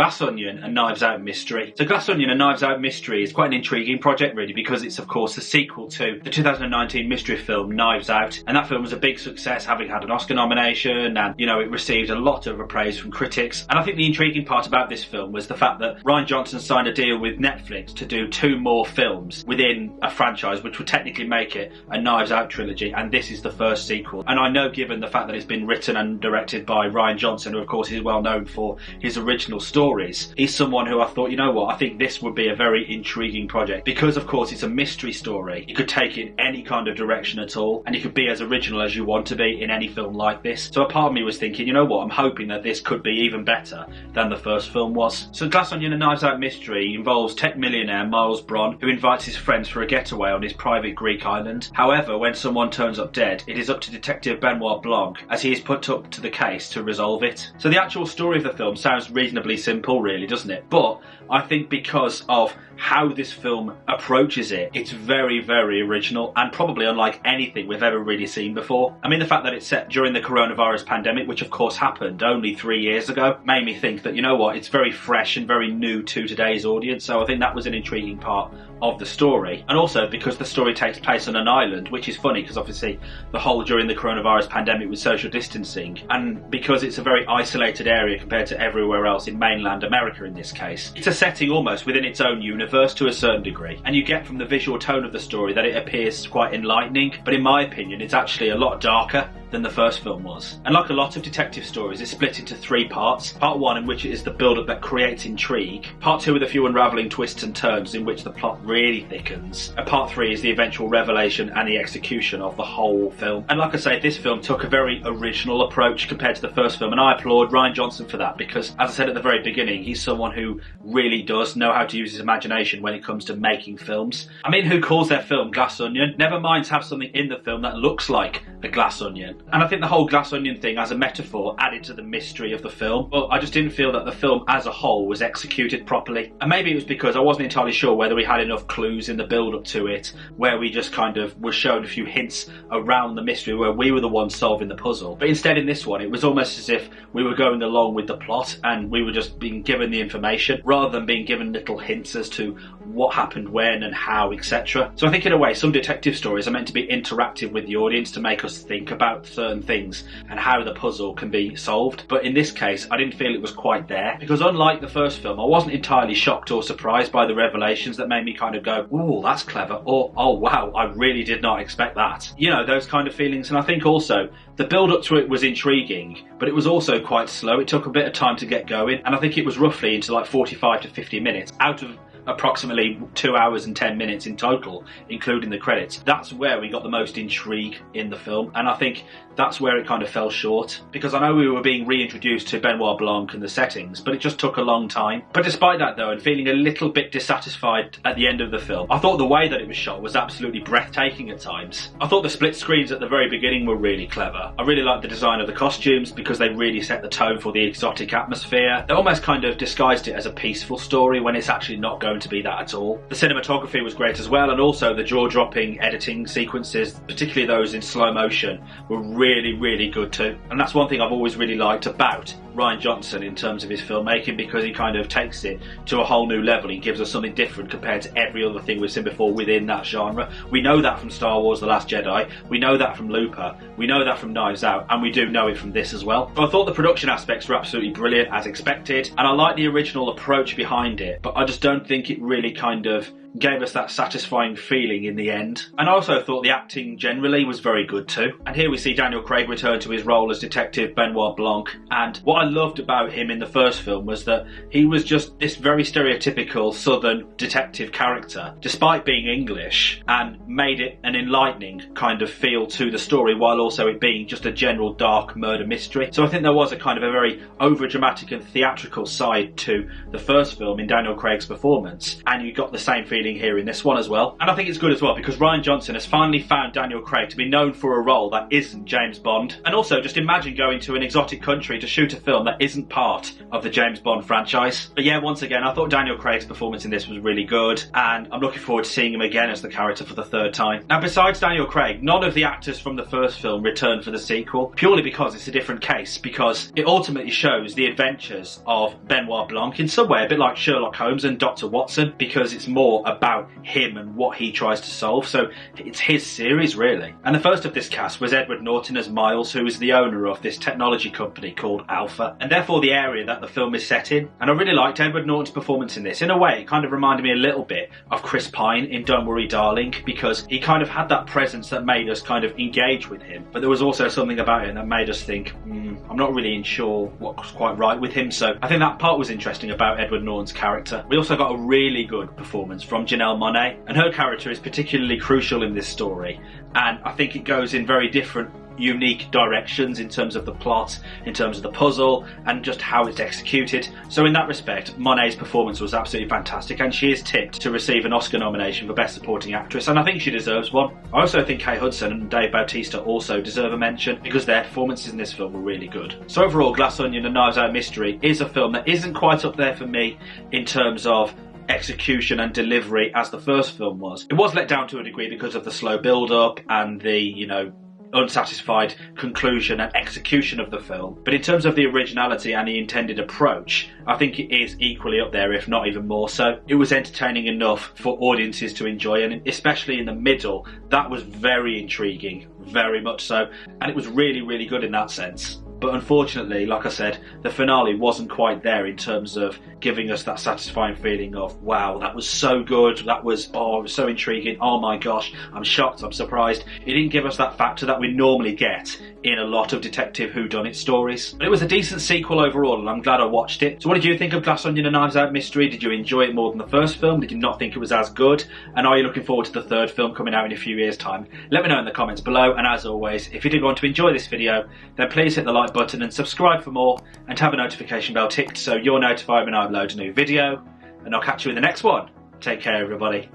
Glass Onion, A Knives Out Mystery. So Glass Onion, A Knives Out Mystery is quite an intriguing project really, because it's of course the sequel to the 2019 mystery film Knives Out, and that film was a big success, having had an Oscar nomination, and you know, it received a lot of praise from critics. And I think the intriguing part about this film was the fact that Rian Johnson signed a deal with Netflix to do 2 more films within a franchise, which would technically make it a Knives Out trilogy, and this is the first sequel. And I know, given the fact that it's been written and directed by Rian Johnson, who of course is well known for his original stories, he's someone who I thought, you know what, I think this would be a very intriguing project, because of course it's a mystery story. You could take it any kind of direction at all, and you could be as original as you want to be in any film like this. So a part of me was thinking, you know what, I'm hoping that this could be even better than the first film was. So Glass Onion, A Knives Out Mystery involves tech millionaire Miles Bron, who invites his friends for a getaway on his private Greek island. However, when someone turns up dead, it is up to Detective Benoit Blanc, as he is put up to the case to resolve it. So the actual story of the film sounds reasonably simple really, doesn't it? But I think because of how this film approaches it, it's very, very original and probably unlike anything we've ever really seen before. I mean, the fact that it's set during the coronavirus pandemic, which of course happened only 3 years ago, made me think that, you know what, it's very fresh and very new to today's audience. So I think that was an intriguing part of the story. And also because the story takes place on an island, which is funny because obviously the whole during the coronavirus pandemic was social distancing, and because it's a very isolated area compared to everywhere else in mainland America in this case, it's a setting almost within its own universe to a certain degree, and you get from the visual tone of the story that it appears quite enlightening, but in my opinion it's actually a lot darker than the first film was. And like a lot of detective stories, it's split into 3 parts. Part 1, in which it is the build-up that creates intrigue. Part 2, with a few unravelling twists and turns in which the plot really thickens. And Part 3 is the eventual revelation and the execution of the whole film. And like I say, this film took a very original approach compared to the first film, and I applaud Rian Johnson for that, because as I said at the very beginning, he's someone who really does know how to use his imagination when it comes to making films. I mean, who calls their film Glass Onion never minds have something in the film that looks like a glass onion. And I think the whole glass onion thing as a metaphor added to the mystery of the film, but I just didn't feel that the film as a whole was executed properly. And maybe it was because I wasn't entirely sure whether we had enough clues in the build-up to it, where we just kind of were shown a few hints around the mystery where we were the ones solving the puzzle. But instead in this one, it was almost as if we were going along with the plot and we were just being given the information rather than being given little hints as to what happened when and how, etc. So I think in a way some detective stories are meant to be interactive with the audience to make us think about certain things and how the puzzle can be solved. But in this case, I didn't feel it was quite there, because unlike the first film, I wasn't entirely shocked or surprised by the revelations that made me kind of go, ooh, that's clever, or oh wow, I really did not expect that. You know, those kind of feelings. And I think also the build up to it was intriguing, but it was also quite slow. It took a bit of time to get going, and I think it was roughly into like 45 to 50 minutes out of approximately 2 hours and 10 minutes in total, including the credits. That's where we got the most intrigue in the film, and I think that's where it kind of fell short, because I know we were being reintroduced to Benoit Blanc and the settings, but it just took a long time. But despite that though, and feeling a little bit dissatisfied at the end of the film, I thought the way that it was shot was absolutely breathtaking at times. I thought the split screens at the very beginning were really clever. I really liked the design of the costumes because they really set the tone for the exotic atmosphere. They almost kind of disguised it as a peaceful story when it's actually not going to be that at all. The cinematography was great as well, and also the jaw-dropping editing sequences, particularly those in slow motion, were really, really good too. And that's one thing I've always really liked about Rian Johnson in terms of his filmmaking, because he kind of takes it to a whole new level. He gives us something different compared to every other thing we've seen before within that genre. We know that from Star Wars The Last Jedi, we know that from Looper, we know that from Knives Out, and we do know it from this as well. So I thought the production aspects were absolutely brilliant as expected, and I like the original approach behind it, but I just don't think it really kind of gave us that satisfying feeling in the end. And I also thought the acting generally was very good too. And here we see Daniel Craig return to his role as Detective Benoit Blanc, and what I loved about him in the first film was that he was just this very stereotypical southern detective character, despite being English, and made it an enlightening kind of feel to the story while also it being just a general dark murder mystery. So I think there was a kind of a very over-dramatic and theatrical side to the first film in Daniel Craig's performance, and you got the same feeling feeling here in this one as well. And I think it's good as well because Rian Johnson has finally found Daniel Craig to be known for a role that isn't James Bond. And also, just imagine going to an exotic country to shoot a film that isn't part of the James Bond franchise. But yeah, once again, I thought Daniel Craig's performance in this was really good, and I'm looking forward to seeing him again as the character for the third time. Now, besides Daniel Craig, none of the actors from the first film returned for the sequel, purely because it's a different case, because it ultimately shows the adventures of Benoit Blanc in some way, a bit like Sherlock Holmes and Dr. Watson, because it's more about him and what he tries to solve. So it's his series, really. And the first of this cast was Edward Norton as Miles, who is the owner of this technology company called Alpha, and therefore the area that the film is set in. And I really liked Edward Norton's performance in this. In a way, it kind of reminded me a little bit of Chris Pine in Don't Worry Darling, because he kind of had that presence that made us kind of engage with him, but there was also something about him that made us think, I'm not really sure what's quite right with him. So I think that part was interesting about Edward Norton's character. We also got a really good performance from Janelle Monáe, and her character is particularly crucial in this story, and I think it goes in very different, unique directions in terms of the plot, in terms of the puzzle, and just how it's executed. So in that respect, Monáe's performance was absolutely fantastic, and she is tipped to receive an Oscar nomination for Best Supporting Actress, and I think she deserves one. I also think Kate Hudson and Dave Bautista also deserve a mention, because their performances in this film were really good. So overall, Glass Onion and Knives Out Mystery is a film that isn't quite up there for me in terms of execution and delivery as the first film was. It was let down to a degree because of the slow build-up and the, unsatisfied conclusion and execution of the film. But in terms of the originality and the intended approach, I think it is equally up there, if not even more so. It was entertaining enough for audiences to enjoy, and especially in the middle, that was very intriguing, very much so. And it was really, really good in that sense. But unfortunately, like I said, the finale wasn't quite there in terms of giving us that satisfying feeling of, wow, that was so good, that was, it was so intriguing, oh my gosh, I'm shocked, I'm surprised. It didn't give us that factor that we normally get in a lot of detective whodunit stories. But it was a decent sequel overall, and I'm glad I watched it. So what did you think of Glass Onion and Knives Out Mystery? Did you enjoy it more than the first film? Did you not think it was as good? And are you looking forward to the third film coming out in a few years' time? Let me know in the comments below, and as always, if you did want to enjoy this video, then please hit the like button and subscribe for more, and have a notification bell ticked so you're notified when I upload a new video, and I'll catch you in the next one. Take care, everybody.